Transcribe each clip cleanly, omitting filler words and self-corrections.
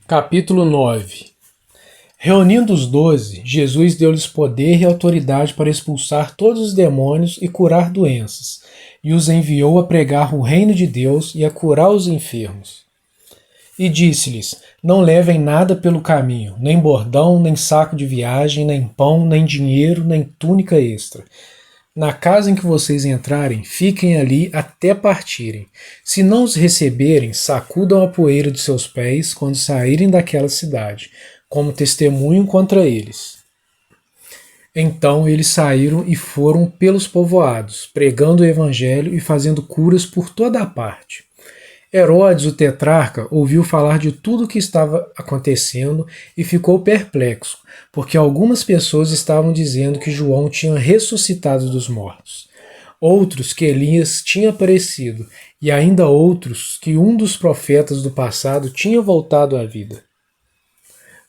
Capítulo 9. Reunindo os 12, Jesus deu-lhes poder e autoridade para expulsar todos os demônios e curar doenças, e os enviou a pregar o reino de Deus e a curar os enfermos. E disse-lhes: Não levem nada pelo caminho, nem bordão, nem saco de viagem, nem pão, nem dinheiro, nem túnica extra. Na casa em que vocês entrarem, fiquem ali até partirem. Se não os receberem, sacudam a poeira de seus pés quando saírem daquela cidade, como testemunho contra eles. Então eles saíram e foram pelos povoados, pregando o evangelho e fazendo curas por toda a parte. Herodes, o tetrarca, ouviu falar de tudo o que estava acontecendo e ficou perplexo, porque algumas pessoas estavam dizendo que João tinha ressuscitado dos mortos, outros que Elias tinha aparecido, e ainda outros que um dos profetas do passado tinha voltado à vida.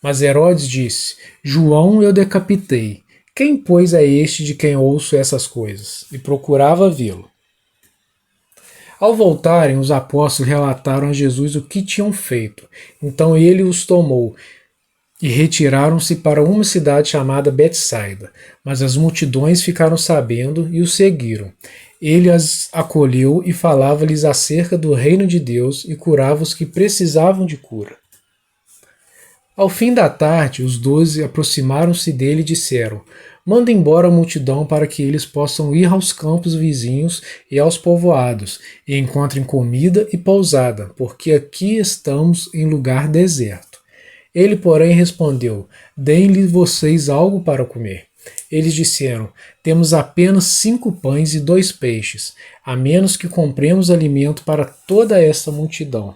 Mas Herodes disse: João eu decapitei. Quem, pois, é este de quem ouço essas coisas? E procurava vê-lo. Ao voltarem, os apóstolos relataram a Jesus o que tinham feito. Então ele os tomou e retiraram-se para uma cidade chamada Betsaida. Mas as multidões ficaram sabendo e os seguiram. Ele as acolheu e falava-lhes acerca do reino de Deus e curava os que precisavam de cura. Ao fim da tarde, os 12 aproximaram-se dele e disseram: Manda embora a multidão para que eles possam ir aos campos vizinhos e aos povoados, e encontrem comida e pousada, porque aqui estamos em lugar deserto. Ele, porém, respondeu: Deem-lhe vocês algo para comer. Eles disseram: Temos apenas 5 pães e 2 peixes, a menos que compremos alimento para toda esta multidão.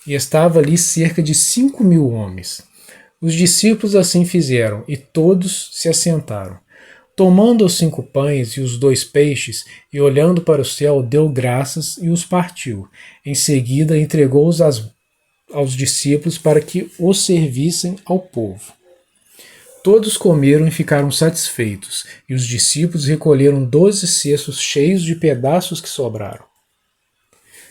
E estava ali cerca de 5.000 homens. Os discípulos assim fizeram, e todos se assentaram. Tomando os 5 pães e os 2 peixes, e olhando para o céu, deu graças e os partiu. Em seguida, entregou-os aos discípulos para que os servissem ao povo. Todos comeram e ficaram satisfeitos, e os discípulos recolheram 12 cestos cheios de pedaços que sobraram.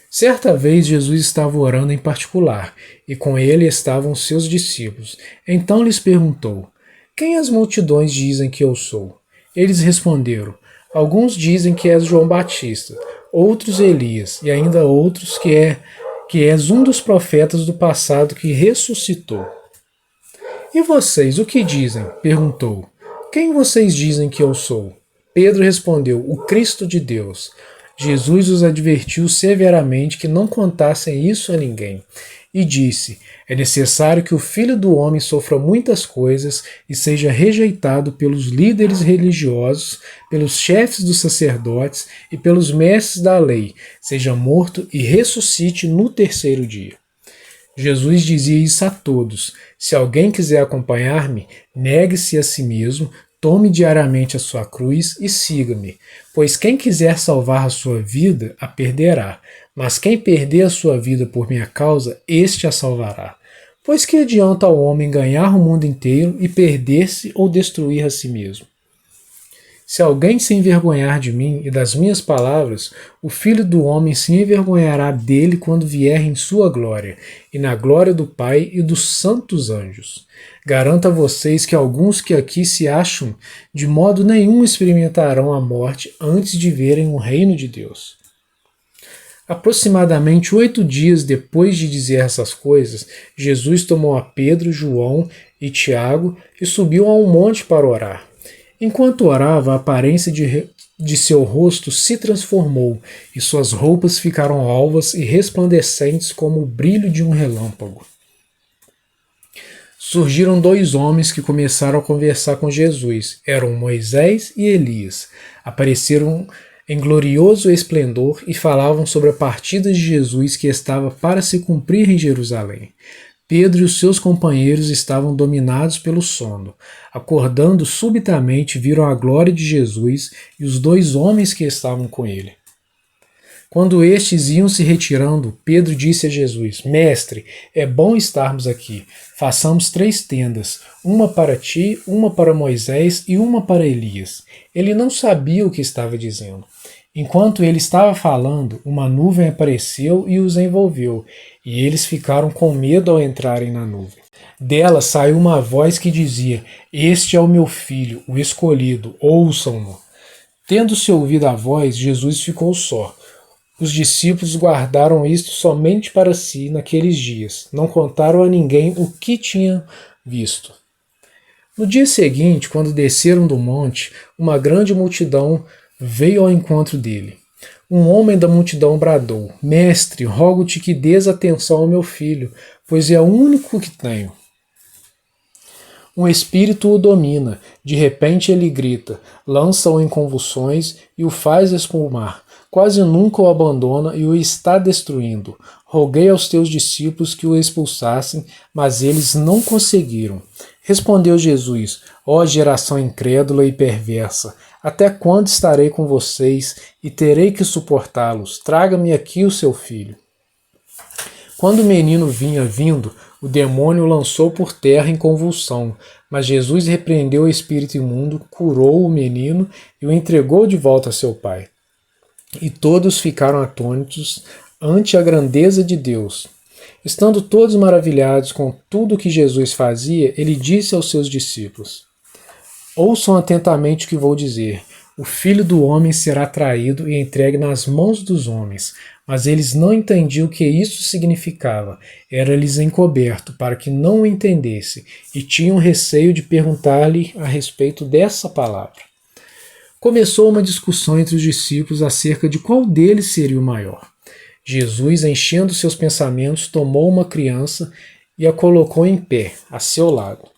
Certa vez Jesus estava orando em particular, e com ele estavam seus discípulos. Então lhes perguntou: Quem as multidões dizem que eu sou? Eles responderam: Alguns dizem que és João Batista, outros Elias, e ainda outros que és um dos profetas do passado que ressuscitou. E vocês, o que dizem? Perguntou. Quem vocês dizem que eu sou? Pedro respondeu: O Cristo de Deus. Jesus os advertiu severamente que não contassem isso a ninguém, e disse: É necessário que o Filho do Homem sofra muitas coisas e seja rejeitado pelos líderes religiosos, pelos chefes dos sacerdotes e pelos mestres da lei, seja morto e ressuscite no 3º dia. Jesus dizia isso a todos: Se alguém quiser acompanhar-me, negue-se a si mesmo, tome diariamente a sua cruz e siga-me, pois quem quiser salvar a sua vida, a perderá, mas quem perder a sua vida por minha causa, este a salvará. Pois que adianta ao homem ganhar o mundo inteiro e perder-se ou destruir a si mesmo? Se alguém se envergonhar de mim e das minhas palavras, o Filho do Homem se envergonhará dele quando vier em sua glória, e na glória do Pai e dos santos anjos. Garanto a vocês que alguns que aqui se acham, de modo nenhum experimentarão a morte antes de verem o reino de Deus. Aproximadamente 8 dias depois de dizer essas coisas, Jesus tomou a Pedro, João e Tiago e subiu a um monte para orar. Enquanto orava, a aparência de seu rosto se transformou, e suas roupas ficaram alvas e resplandecentes como o brilho de um relâmpago. Surgiram 2 homens que começaram a conversar com Jesus. Eram Moisés e Elias. Apareceram em glorioso esplendor e falavam sobre a partida de Jesus que estava para se cumprir em Jerusalém. Pedro e os seus companheiros estavam dominados pelo sono. Acordando subitamente, viram a glória de Jesus e os 2 homens que estavam com ele. Quando estes iam se retirando, Pedro disse a Jesus: Mestre, é bom estarmos aqui. Façamos 3 tendas, uma para ti, uma para Moisés e uma para Elias. Ele não sabia o que estava dizendo. Enquanto ele estava falando, uma nuvem apareceu e os envolveu, e eles ficaram com medo ao entrarem na nuvem. Dela saiu uma voz que dizia: Este é o meu filho, o escolhido, ouçam-no. Tendo-se ouvido a voz, Jesus ficou só. Os discípulos guardaram isto somente para si naqueles dias. Não contaram a ninguém o que tinham visto. No dia seguinte, quando desceram do monte, uma grande multidão veio ao encontro dele. Um homem da multidão bradou: Mestre, rogo-te que dês atenção ao meu filho, pois é o único que tenho. Um espírito o domina, de repente ele grita, lança-o em convulsões e o faz espumar. Quase nunca o abandona e o está destruindo. Roguei aos teus discípulos que o expulsassem, mas eles não conseguiram. Respondeu Jesus: Ó geração incrédula e perversa, até quando estarei com vocês e terei que suportá-los? Traga-me aqui o seu filho. Quando o menino vinha vindo, o demônio o lançou por terra em convulsão, mas Jesus repreendeu o espírito imundo, curou o menino e o entregou de volta a seu pai. E todos ficaram atônitos ante a grandeza de Deus. Estando todos maravilhados com tudo o que Jesus fazia, ele disse aos seus discípulos: Ouçam atentamente o que vou dizer. O Filho do Homem será traído e entregue nas mãos dos homens. Mas eles não entendiam o que isso significava. Era-lhes encoberto, para que não o entendesse, e tinham receio de perguntar-lhe a respeito dessa palavra. Começou uma discussão entre os discípulos acerca de qual deles seria o maior. Jesus, enchendo seus pensamentos, tomou uma criança e a colocou em pé, a seu lado.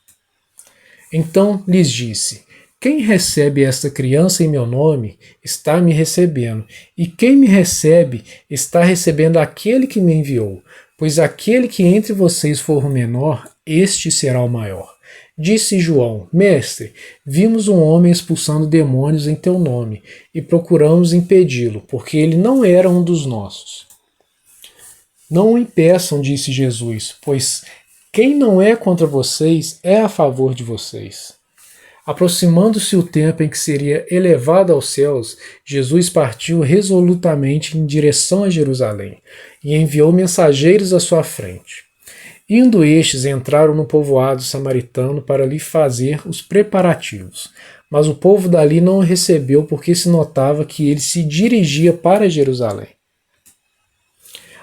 Então lhes disse: Quem recebe esta criança em meu nome, está me recebendo, e quem me recebe, está recebendo aquele que me enviou, pois aquele que entre vocês for o menor, este será o maior. Disse João: Mestre, vimos um homem expulsando demônios em teu nome, e procuramos impedi-lo, porque ele não era um dos nossos. Não o impeçam, disse Jesus, pois quem não é contra vocês é a favor de vocês. Aproximando-se o tempo em que seria elevado aos céus, Jesus partiu resolutamente em direção a Jerusalém e enviou mensageiros à sua frente. Indo estes, entraram no povoado samaritano para lhe fazer os preparativos. Mas o povo dali não o recebeu porque se notava que ele se dirigia para Jerusalém.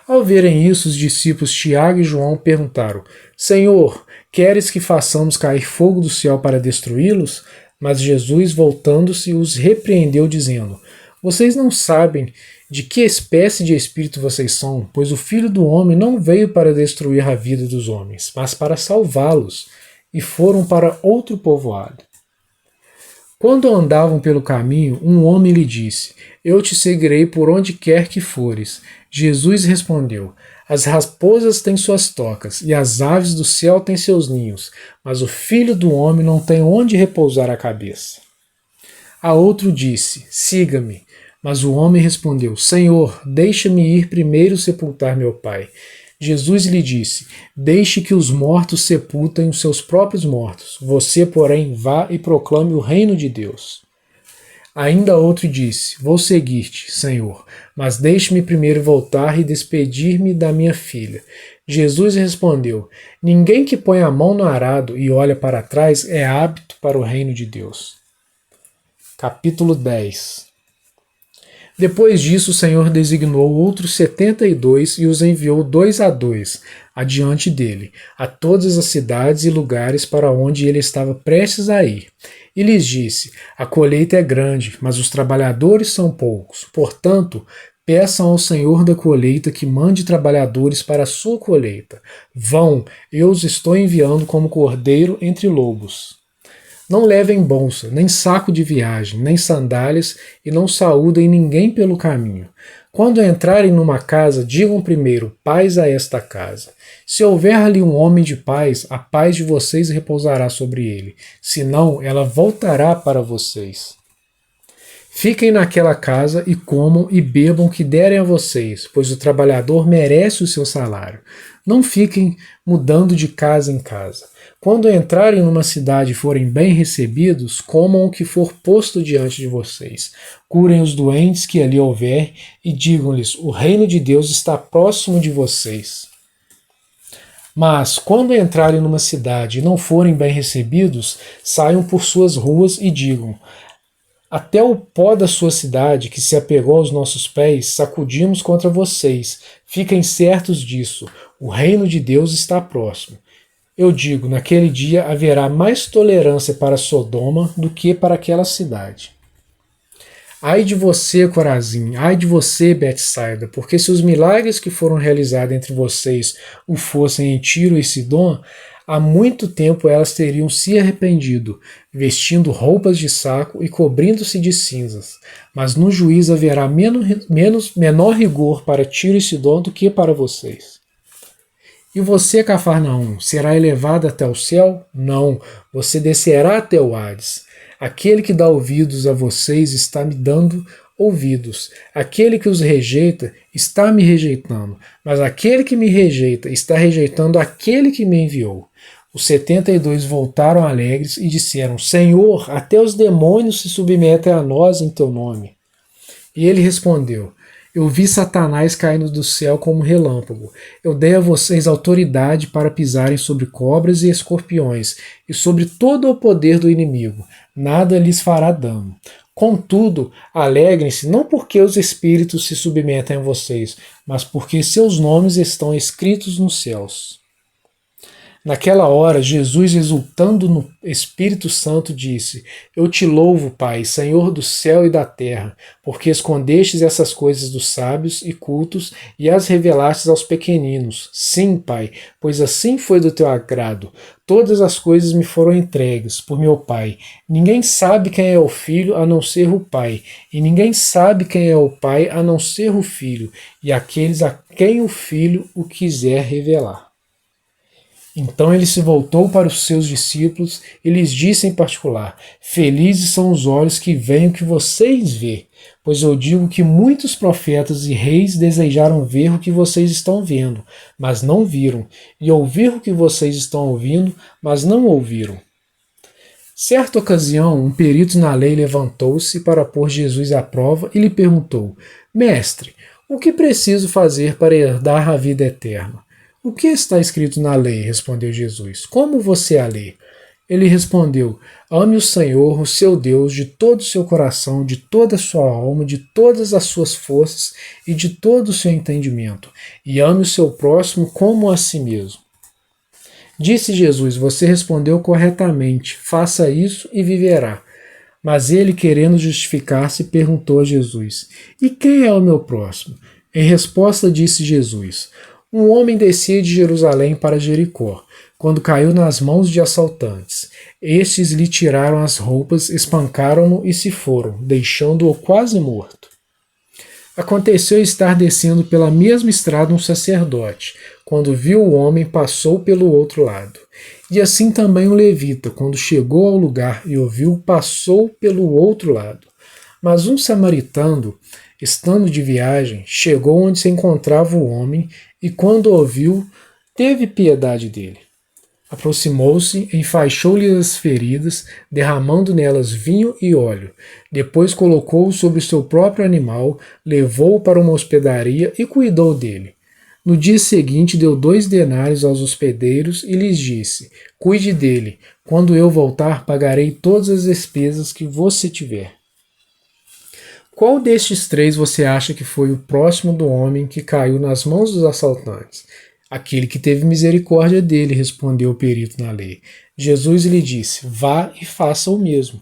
Ao verem isso, os discípulos Tiago e João perguntaram: Senhor, queres que façamos cair fogo do céu para destruí-los? Mas Jesus, voltando-se, os repreendeu, dizendo: Vocês não sabem de que espécie de espírito vocês são, pois o Filho do Homem não veio para destruir a vida dos homens, mas para salvá-los. E foram para outro povoado. Quando andavam pelo caminho, um homem lhe disse: Eu te seguirei por onde quer que fores. Jesus respondeu: As raposas têm suas tocas, e as aves do céu têm seus ninhos, mas o Filho do Homem não tem onde repousar a cabeça. A outro disse: Siga-me. Mas o homem respondeu: Senhor, deixa-me ir primeiro sepultar meu pai. Jesus lhe disse: Deixe que os mortos sepultem os seus próprios mortos. Você, porém, vá e proclame o reino de Deus. Ainda outro disse: Vou seguir-te, Senhor, mas deixe-me primeiro voltar e despedir-me da minha filha. Jesus respondeu: Ninguém que põe a mão no arado e olha para trás é apto para o reino de Deus. Capítulo 10. Depois disso, o Senhor designou outros 72 e os enviou 2 a 2 adiante dele, a todas as cidades e lugares para onde ele estava prestes a ir. E lhes disse: A colheita é grande, mas os trabalhadores são poucos. Portanto, peçam ao Senhor da colheita que mande trabalhadores para a sua colheita. Vão, eu os estou enviando como cordeiro entre lobos. Não levem bolsa, nem saco de viagem, nem sandálias, e não saúdem ninguém pelo caminho. Quando entrarem numa casa, digam primeiro: paz a esta casa. Se houver ali um homem de paz, a paz de vocês repousará sobre ele. Se não, ela voltará para vocês. Fiquem naquela casa e comam e bebam o que derem a vocês, pois o trabalhador merece o seu salário. Não fiquem mudando de casa em casa. Quando entrarem numa cidade e forem bem recebidos, comam o que for posto diante de vocês. Curem os doentes que ali houver e digam-lhes: o reino de Deus está próximo de vocês. Mas, quando entrarem numa cidade e não forem bem recebidos, saiam por suas ruas e digam: até o pó da sua cidade, que se apegou aos nossos pés, sacudimos contra vocês. Fiquem certos disso. O reino de Deus está próximo. Eu digo, naquele dia haverá mais tolerância para Sodoma do que para aquela cidade. Ai de você, Corazim, ai de você, Betsaida, porque se os milagres que foram realizados entre vocês o fossem em Tiro e Sidom, há muito tempo elas teriam se arrependido, vestindo roupas de saco e cobrindo-se de cinzas. Mas no juízo haverá menor rigor para Tiro e Sidom do que para vocês. E você, Cafarnaum, será elevado até o céu? Não, você descerá até o Hades. Aquele que dá ouvidos a vocês está me dando ouvidos. Aquele que os rejeita está me rejeitando, mas aquele que me rejeita está rejeitando aquele que me enviou. Os 72 voltaram alegres e disseram: Senhor, até os demônios se submetem a nós em teu nome. E ele respondeu: eu vi Satanás caindo do céu como relâmpago. Eu dei a vocês autoridade para pisarem sobre cobras e escorpiões, e sobre todo o poder do inimigo. Nada lhes fará dano. Contudo, alegrem-se não porque os espíritos se submetem a vocês, mas porque seus nomes estão escritos nos céus. Naquela hora, Jesus, exultando no Espírito Santo, disse: eu te louvo, Pai, Senhor do céu e da terra, porque escondestes essas coisas dos sábios e cultos e as revelastes aos pequeninos. Sim, Pai, pois assim foi do teu agrado. Todas as coisas me foram entregues por meu Pai. Ninguém sabe quem é o Filho a não ser o Pai, e ninguém sabe quem é o Pai a não ser o Filho, e aqueles a quem o Filho o quiser revelar. Então ele se voltou para os seus discípulos e lhes disse em particular: felizes são os olhos que veem o que vocês vê, pois eu digo que muitos profetas e reis desejaram ver o que vocês estão vendo, mas não viram, e ouvir o que vocês estão ouvindo, mas não ouviram. Certa ocasião, um perito na lei levantou-se para pôr Jesus à prova e lhe perguntou: Mestre, o que preciso fazer para herdar a vida eterna? O que está escrito na lei? Respondeu Jesus. Como você a lê? Ele respondeu: ame o Senhor, o seu Deus, de todo o seu coração, de toda a sua alma, de todas as suas forças e de todo o seu entendimento, e ame o seu próximo como a si mesmo. Disse Jesus: você respondeu corretamente, faça isso e viverá. Mas ele, querendo justificar-se, perguntou a Jesus: e quem é o meu próximo? Em resposta disse Jesus: um homem descia de Jerusalém para Jericó, quando caiu nas mãos de assaltantes. Estes lhe tiraram as roupas, espancaram-no e se foram, deixando-o quase morto. Aconteceu estar descendo pela mesma estrada um sacerdote. Quando viu o homem, passou pelo outro lado. E assim também um levita, quando chegou ao lugar e o viu, passou pelo outro lado. Mas um samaritano, estando de viagem, chegou onde se encontrava o homem e, quando o viu, teve piedade dele. Aproximou-se, enfaixou-lhe as feridas, derramando nelas vinho e óleo. Depois colocou-o sobre o seu próprio animal, levou-o para uma hospedaria e cuidou dele. No dia seguinte deu 2 denários aos hospedeiros e lhes disse: cuide dele, quando eu voltar pagarei todas as despesas que você tiver. Qual destes 3 você acha que foi o próximo do homem que caiu nas mãos dos assaltantes? Aquele que teve misericórdia dele, respondeu o perito na lei. Jesus lhe disse: vá e faça o mesmo.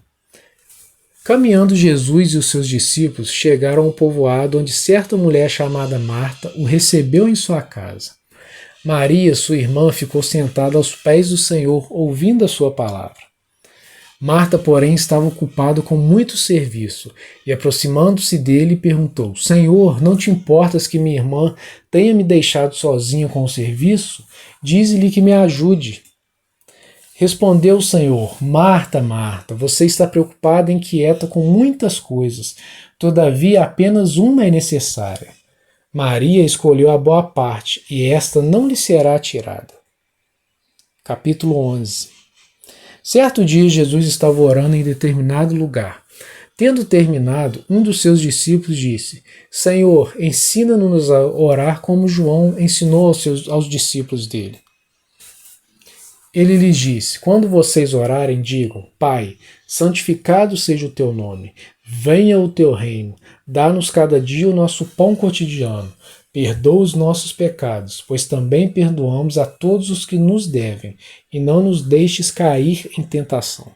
Caminhando Jesus e os seus discípulos chegaram ao povoado onde certa mulher chamada Marta o recebeu em sua casa. Maria, sua irmã, ficou sentada aos pés do Senhor, ouvindo a sua palavra. Marta, porém, estava ocupada com muito serviço, e aproximando-se dele, perguntou: Senhor, não te importas que minha irmã tenha me deixado sozinha com o serviço? Dize-lhe que me ajude. Respondeu o Senhor: Marta, Marta, você está preocupada e inquieta com muitas coisas, todavia apenas uma é necessária. Maria escolheu a boa parte, e esta não lhe será tirada. Capítulo 11. Certo dia Jesus estava orando em determinado lugar. Tendo terminado, um dos seus discípulos disse: Senhor, ensina-nos a orar como João ensinou aos discípulos dele. Ele lhes disse: Quando vocês orarem, digam: Pai, santificado seja o teu nome, venha o teu reino, dá-nos cada dia o nosso pão cotidiano, perdoa os nossos pecados, pois também perdoamos a todos os que nos devem, e não nos deixes cair em tentação.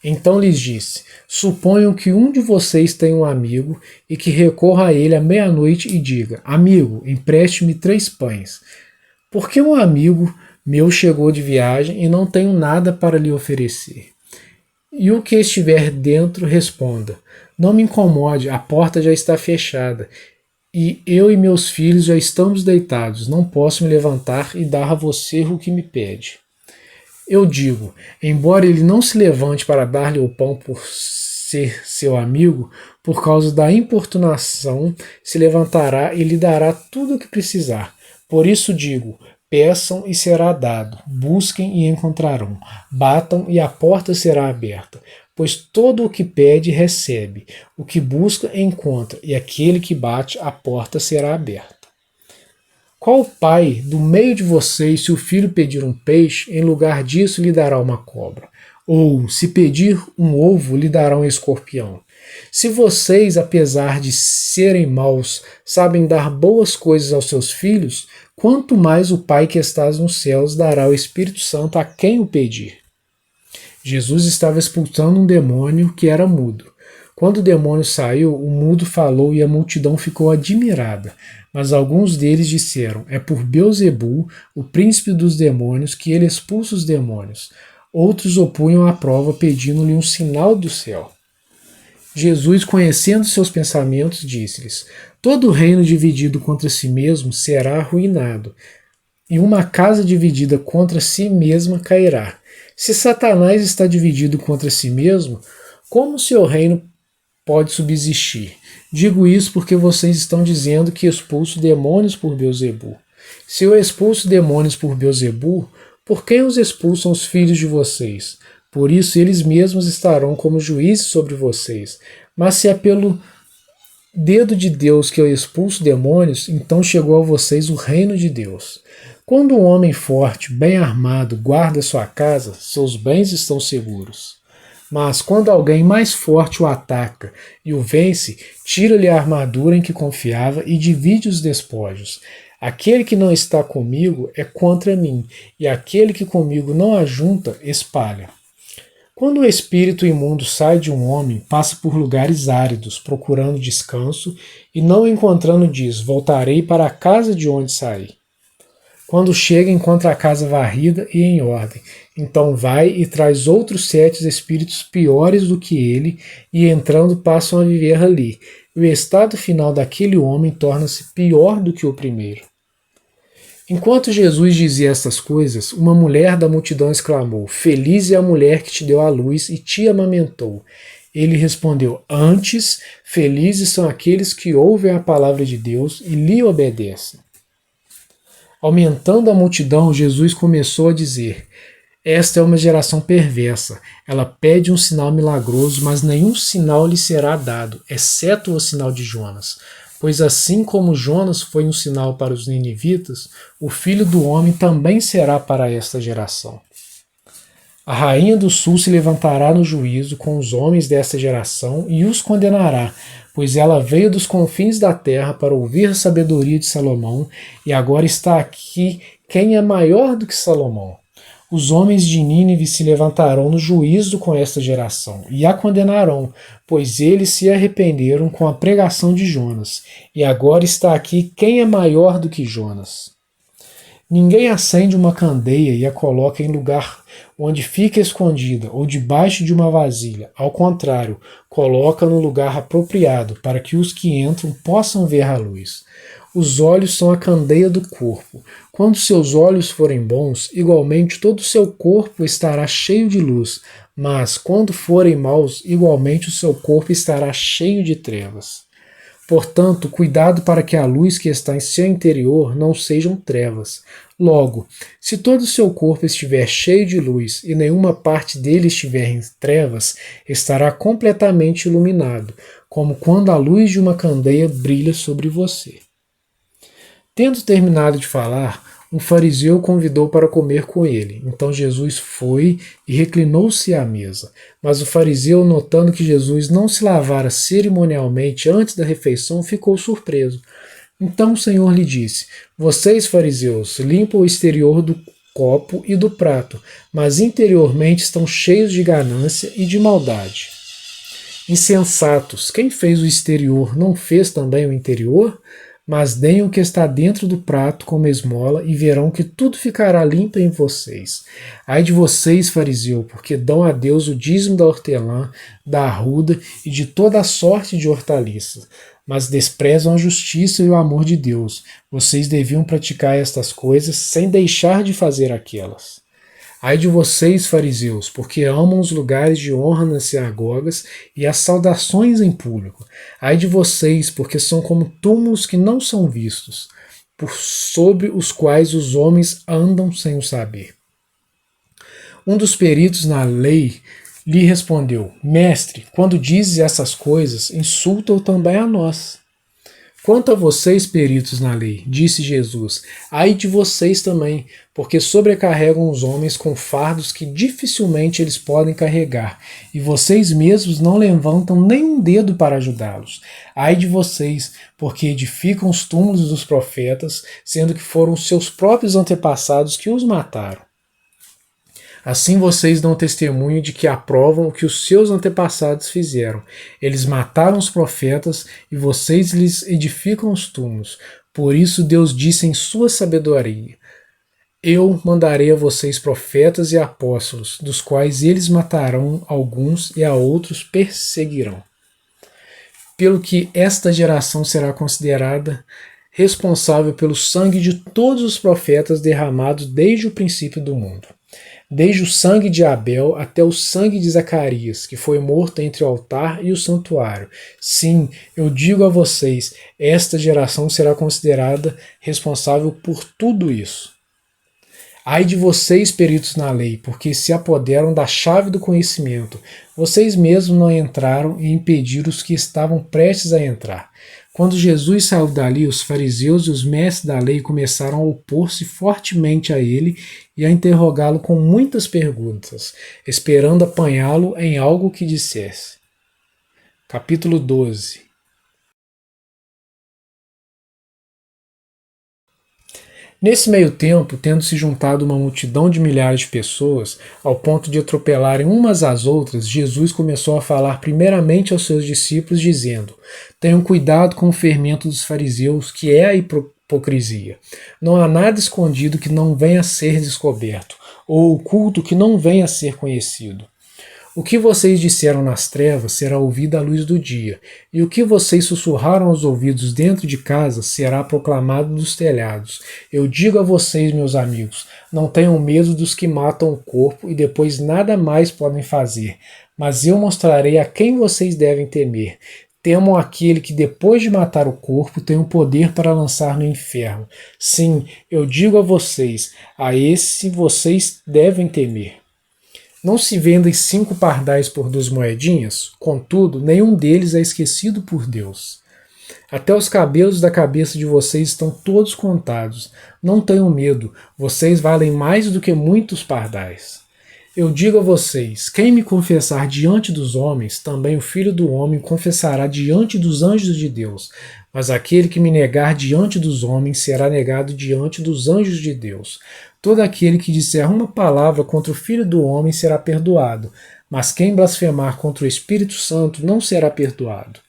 Então lhes disse: Suponham que um de vocês tenha um amigo e que recorra a ele à meia-noite e diga: Amigo, empreste-me 3 pães. Porque um amigo meu chegou de viagem e não tenho nada para lhe oferecer. E o que estiver dentro responda: Não me incomode, a porta já está fechada, e eu e meus filhos já estamos deitados, não posso me levantar e dar a você o que me pede. Eu digo, embora ele não se levante para dar-lhe o pão por ser seu amigo, por causa da importunação, se levantará e lhe dará tudo o que precisar. Por isso digo, peçam e será dado, busquem e encontrarão, batam e a porta será aberta. Pois todo o que pede, recebe, o que busca, encontra, e aquele que bate, a porta será aberta. Qual pai do meio de vocês, se o filho pedir um peixe, em lugar disso lhe dará uma cobra? Ou, se pedir um ovo, lhe dará um escorpião? Se vocês, apesar de serem maus, sabem dar boas coisas aos seus filhos, quanto mais o Pai que estás nos céus dará o Espírito Santo a quem o pedir. Jesus estava expulsando um demônio que era mudo. Quando o demônio saiu, o mudo falou e a multidão ficou admirada. Mas alguns deles disseram: É por Beelzebul, o príncipe dos demônios, que ele expulsa os demônios. Outros opunham à prova, pedindo-lhe um sinal do céu. Jesus, conhecendo seus pensamentos, disse-lhes: Todo reino dividido contra si mesmo será arruinado, e uma casa dividida contra si mesma cairá. Se Satanás está dividido contra si mesmo, como seu reino pode subsistir? Digo isso porque vocês estão dizendo que expulso demônios por Beelzebul. Se eu expulso demônios por Beelzebul, por quem os expulsam os filhos de vocês? Por isso eles mesmos estarão como juízes sobre vocês. Mas se é pelo dedo de Deus que eu expulso demônios, então chegou a vocês o reino de Deus. Quando um homem forte, bem armado, guarda sua casa, seus bens estão seguros. Mas quando alguém mais forte o ataca e o vence, tira-lhe a armadura em que confiava e divide os despojos. Aquele que não está comigo é contra mim, e aquele que comigo não ajunta, espalha. Quando o espírito imundo sai de um homem, passa por lugares áridos, procurando descanso, e não encontrando diz: Voltarei para a casa de onde saí. Quando chega, encontra a casa varrida e em ordem. Então vai e traz outros 7 espíritos piores do que ele, e entrando passam a viver ali. E o estado final daquele homem torna-se pior do que o primeiro. Enquanto Jesus dizia estas coisas, uma mulher da multidão exclamou: Feliz é a mulher que te deu à luz e te amamentou. Ele respondeu: Antes, felizes são aqueles que ouvem a palavra de Deus e lhe obedecem. Aumentando a multidão, Jesus começou a dizer: Esta é uma geração perversa. Ela pede um sinal milagroso, mas nenhum sinal lhe será dado, exceto o sinal de Jonas. Pois assim como Jonas foi um sinal para os ninivitas, o Filho do Homem também será para esta geração. A rainha do sul se levantará no juízo com os homens desta geração e os condenará, pois ela veio dos confins da terra para ouvir a sabedoria de Salomão, e agora está aqui quem é maior do que Salomão. Os homens de Nínive se levantarão no juízo com esta geração, e a condenarão, pois eles se arrependeram com a pregação de Jonas, e agora está aqui quem é maior do que Jonas. Ninguém acende uma candeia e a coloca em lugar onde fica escondida, ou debaixo de uma vasilha. Ao contrário, coloca no lugar apropriado, para que os que entram possam ver a luz. Os olhos são a candeia do corpo. Quando seus olhos forem bons, igualmente todo o seu corpo estará cheio de luz, mas quando forem maus, igualmente o seu corpo estará cheio de trevas. Portanto, cuidado para que a luz que está em seu interior não sejam trevas. Logo, se todo o seu corpo estiver cheio de luz e nenhuma parte dele estiver em trevas, estará completamente iluminado, como quando a luz de uma candeia brilha sobre você. Tendo terminado de falar, um fariseu o convidou para comer com ele. Então Jesus foi e reclinou-se à mesa. Mas o fariseu, notando que Jesus não se lavara cerimonialmente antes da refeição, ficou surpreso. Então o Senhor lhe disse: Vocês, fariseus, limpam o exterior do copo e do prato, mas interiormente estão cheios de ganância e de maldade. Insensatos, quem fez o exterior não fez também o interior? Mas deem o que está dentro do prato como esmola e verão que tudo ficará limpo em vocês. Ai de vocês, fariseu, porque dão a Deus o dízimo da hortelã, da arruda e de toda a sorte de hortaliças, mas desprezam a justiça e o amor de Deus. Vocês deviam praticar estas coisas sem deixar de fazer aquelas. Ai de vocês, fariseus, porque amam os lugares de honra nas sinagogas e as saudações em público. Ai de vocês, porque são como túmulos que não são vistos, por sobre os quais os homens andam sem o saber. Um dos peritos na lei lhe respondeu: Mestre, quando dizes essas coisas, insulta-o também a nós. Quanto a vocês, peritos na lei, disse Jesus, ai de vocês também, porque sobrecarregam os homens com fardos que dificilmente eles podem carregar, e vocês mesmos não levantam nem um dedo para ajudá-los. Ai de vocês, porque edificam os túmulos dos profetas, sendo que foram seus próprios antepassados que os mataram. Assim vocês dão testemunho de que aprovam o que os seus antepassados fizeram. Eles mataram os profetas e vocês lhes edificam os túmulos. Por isso Deus disse em sua sabedoria: Eu mandarei a vocês profetas e apóstolos, dos quais eles matarão alguns e a outros perseguirão. Pelo que esta geração será considerada responsável pelo sangue de todos os profetas derramados desde o princípio do mundo. Desde o sangue de Abel até o sangue de Zacarias, que foi morto entre o altar e o santuário. Sim, eu digo a vocês, esta geração será considerada responsável por tudo isso. Ai de vocês, peritos na lei, porque se apoderam da chave do conhecimento. Vocês mesmos não entraram e impediram os que estavam prestes a entrar. Quando Jesus saiu dali, os fariseus e os mestres da lei começaram a opor-se fortemente a ele e a interrogá-lo com muitas perguntas, esperando apanhá-lo em algo que dissesse. Capítulo 12. Nesse meio tempo, tendo se juntado uma multidão de milhares de pessoas, ao ponto de atropelarem umas às outras, Jesus começou a falar primeiramente aos seus discípulos, dizendo: Tenham cuidado com o fermento dos fariseus, que é a hipocrisia. Não há nada escondido que não venha a ser descoberto, ou oculto que não venha a ser conhecido. O que vocês disseram nas trevas será ouvido à luz do dia, e o que vocês sussurraram aos ouvidos dentro de casa será proclamado dos telhados. Eu digo a vocês, meus amigos, não tenham medo dos que matam o corpo e depois nada mais podem fazer, mas eu mostrarei a quem vocês devem temer. Temam aquele que depois de matar o corpo tem o poder para lançar no inferno. Sim, eu digo a vocês, a esse vocês devem temer. Não se vendem 5 pardais por 2 moedinhas? Contudo, nenhum deles é esquecido por Deus. Até os cabelos da cabeça de vocês estão todos contados. Não tenham medo, vocês valem mais do que muitos pardais. Eu digo a vocês, quem me confessar diante dos homens, também o Filho do Homem confessará diante dos anjos de Deus. Mas aquele que me negar diante dos homens será negado diante dos anjos de Deus. Todo aquele que disser uma palavra contra o Filho do Homem será perdoado, mas quem blasfemar contra o Espírito Santo não será perdoado.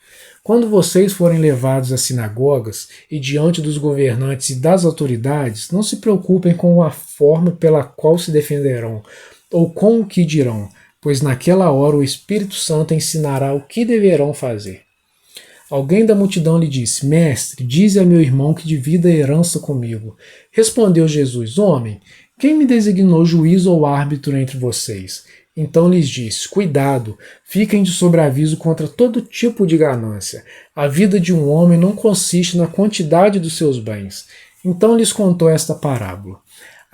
Quando vocês forem levados às sinagogas e diante dos governantes e das autoridades, não se preocupem com a forma pela qual se defenderão, ou com o que dirão, pois naquela hora o Espírito Santo ensinará o que deverão fazer. Alguém da multidão lhe disse: Mestre, dize a meu irmão que divida a herança comigo. Respondeu Jesus: Homem, quem me designou juiz ou árbitro entre vocês? Então lhes disse: Cuidado, fiquem de sobreaviso contra todo tipo de ganância. A vida de um homem não consiste na quantidade dos seus bens. Então lhes contou esta parábola.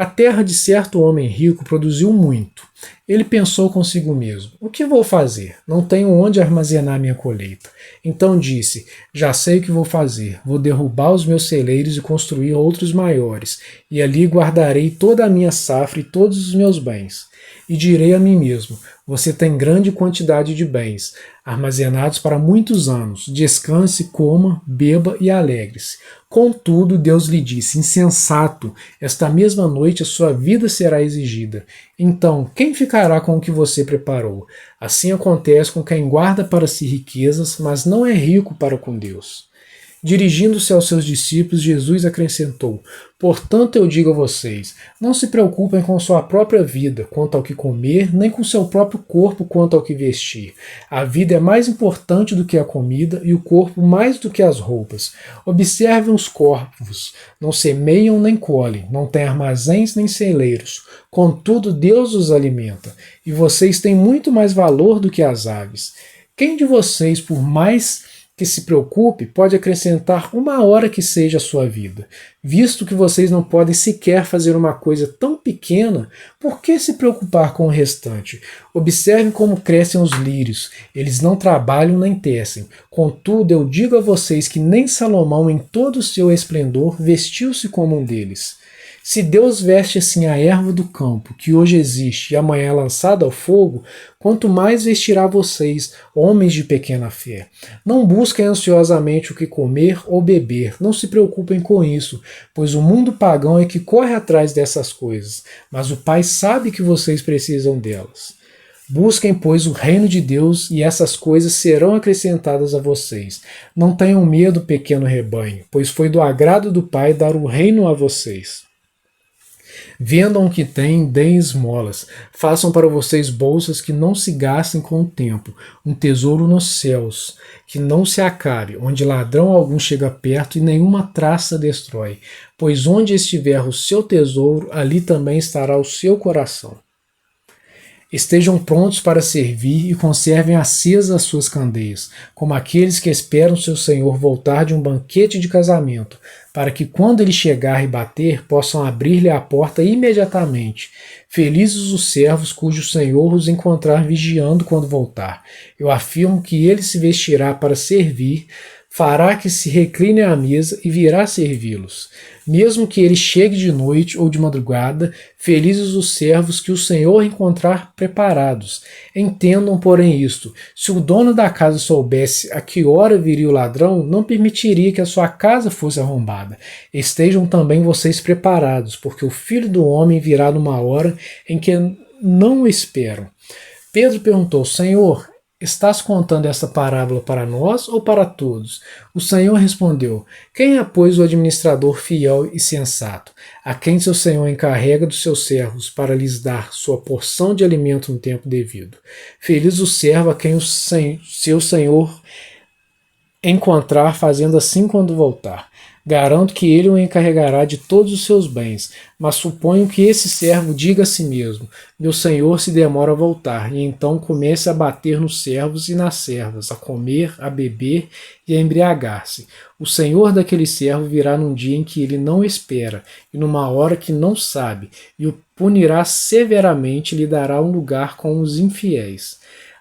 A terra de certo homem rico produziu muito. Ele pensou consigo mesmo: O que vou fazer? Não tenho onde armazenar minha colheita. Então disse: Já sei o que vou fazer. Vou derrubar os meus celeiros e construir outros maiores, e ali guardarei toda a minha safra e todos os meus bens. E direi a mim mesmo: Você tem grande quantidade de bens, armazenados para muitos anos. Descanse, coma, beba e alegre-se. Contudo, Deus lhe disse: Insensato, esta mesma noite a sua vida será exigida. Então, quem ficará com o que você preparou? Assim acontece com quem guarda para si riquezas, mas não é rico para com Deus. Dirigindo-se aos seus discípulos, Jesus acrescentou: Portanto, eu digo a vocês, não se preocupem com sua própria vida, quanto ao que comer, nem com seu próprio corpo, quanto ao que vestir. A vida é mais importante do que a comida, e o corpo mais do que as roupas. Observem os corvos, não semeiam nem colhem, não têm armazéns nem celeiros. Contudo, Deus os alimenta, e vocês têm muito mais valor do que as aves. Quem de vocês, por mais que se preocupe, pode acrescentar uma hora que seja a sua vida? Visto que vocês não podem sequer fazer uma coisa tão pequena, por que se preocupar com o restante? Observem como crescem os lírios, eles não trabalham nem tecem. Contudo, eu digo a vocês que nem Salomão, em todo o seu esplendor, vestiu-se como um deles. Se Deus veste assim a erva do campo, que hoje existe e amanhã é lançada ao fogo, quanto mais vestirá vocês, homens de pequena fé. Não busquem ansiosamente o que comer ou beber, não se preocupem com isso, pois o mundo pagão é que corre atrás dessas coisas, mas o Pai sabe que vocês precisam delas. Busquem, pois, o reino de Deus, e essas coisas serão acrescentadas a vocês. Não tenham medo, pequeno rebanho, pois foi do agrado do Pai dar o reino a vocês. Vendam o que têm, deem esmolas. Façam para vocês bolsas que não se gastem com o tempo, um tesouro nos céus, que não se acabe, onde ladrão algum chega perto e nenhuma traça destrói. Pois onde estiver o seu tesouro, ali também estará o seu coração. Estejam prontos para servir e conservem acesas as suas candeias, como aqueles que esperam seu Senhor voltar de um banquete de casamento, para que quando ele chegar e bater, possam abrir-lhe a porta imediatamente. Felizes os servos cujo Senhor os encontrar vigiando quando voltar. Eu afirmo que ele se vestirá para servir, fará que se reclinem à mesa e virá servi-los. Mesmo que ele chegue de noite ou de madrugada, felizes os servos que o Senhor encontrar preparados. Entendam, porém, isto: se o dono da casa soubesse a que hora viria o ladrão, não permitiria que a sua casa fosse arrombada. Estejam também vocês preparados, porque o Filho do Homem virá numa hora em que não o esperam. Pedro perguntou: Senhor, estás contando esta parábola para nós ou para todos? O Senhor respondeu: Quem é, pois, o administrador fiel e sensato, a quem seu Senhor encarrega dos seus servos para lhes dar sua porção de alimento no tempo devido? Feliz o servo a quem o seu Senhor encontrar fazendo assim quando voltar. Garanto que ele o encarregará de todos os seus bens, mas suponho que esse servo diga a si mesmo: meu senhor se demora a voltar, e então comece a bater nos servos e nas servas, a comer, a beber e a embriagar-se. O senhor daquele servo virá num dia em que ele não espera, e numa hora que não sabe, e o punirá severamente e lhe dará um lugar com os infiéis.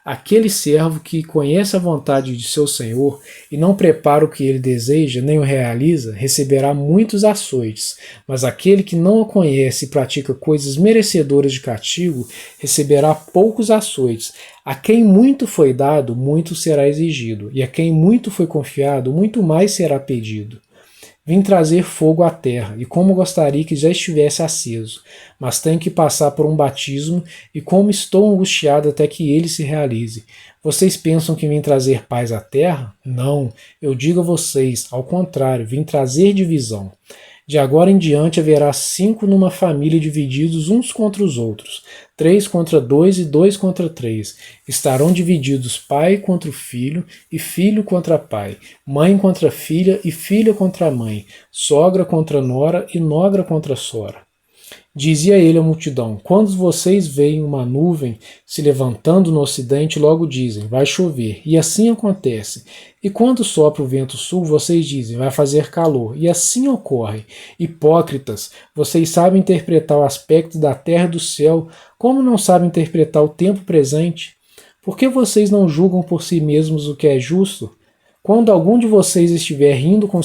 Aquele servo que conhece a vontade de seu senhor e não prepara o que ele deseja, nem o realiza, receberá muitos açoites, mas aquele que não o conhece e pratica coisas merecedoras de castigo, receberá poucos açoites. A quem muito foi dado, muito será exigido, e a quem muito foi confiado, muito mais será pedido. Vim trazer fogo à terra, e como gostaria que já estivesse aceso, mas tenho que passar por um batismo, e como estou angustiado até que ele se realize. Vocês pensam que vim trazer paz à terra? Não, eu digo a vocês, ao contrário, vim trazer divisão. De agora em diante haverá 5 numa família divididos uns contra os outros, 3 contra 2 e 2 contra 3. Estarão divididos pai contra o filho e filho contra pai, mãe contra filha e filha contra mãe, sogra contra nora e nogra contra sora. Dizia ele à multidão: quando vocês veem uma nuvem se levantando no ocidente, logo dizem, vai chover, e assim acontece. E quando sopra o vento sul, vocês dizem, vai fazer calor, e assim ocorre. Hipócritas, vocês sabem interpretar o aspecto da terra e do céu, como não sabem interpretar o tempo presente? Por que vocês não julgam por si mesmos o que é justo? Quando algum de vocês estiver rindo com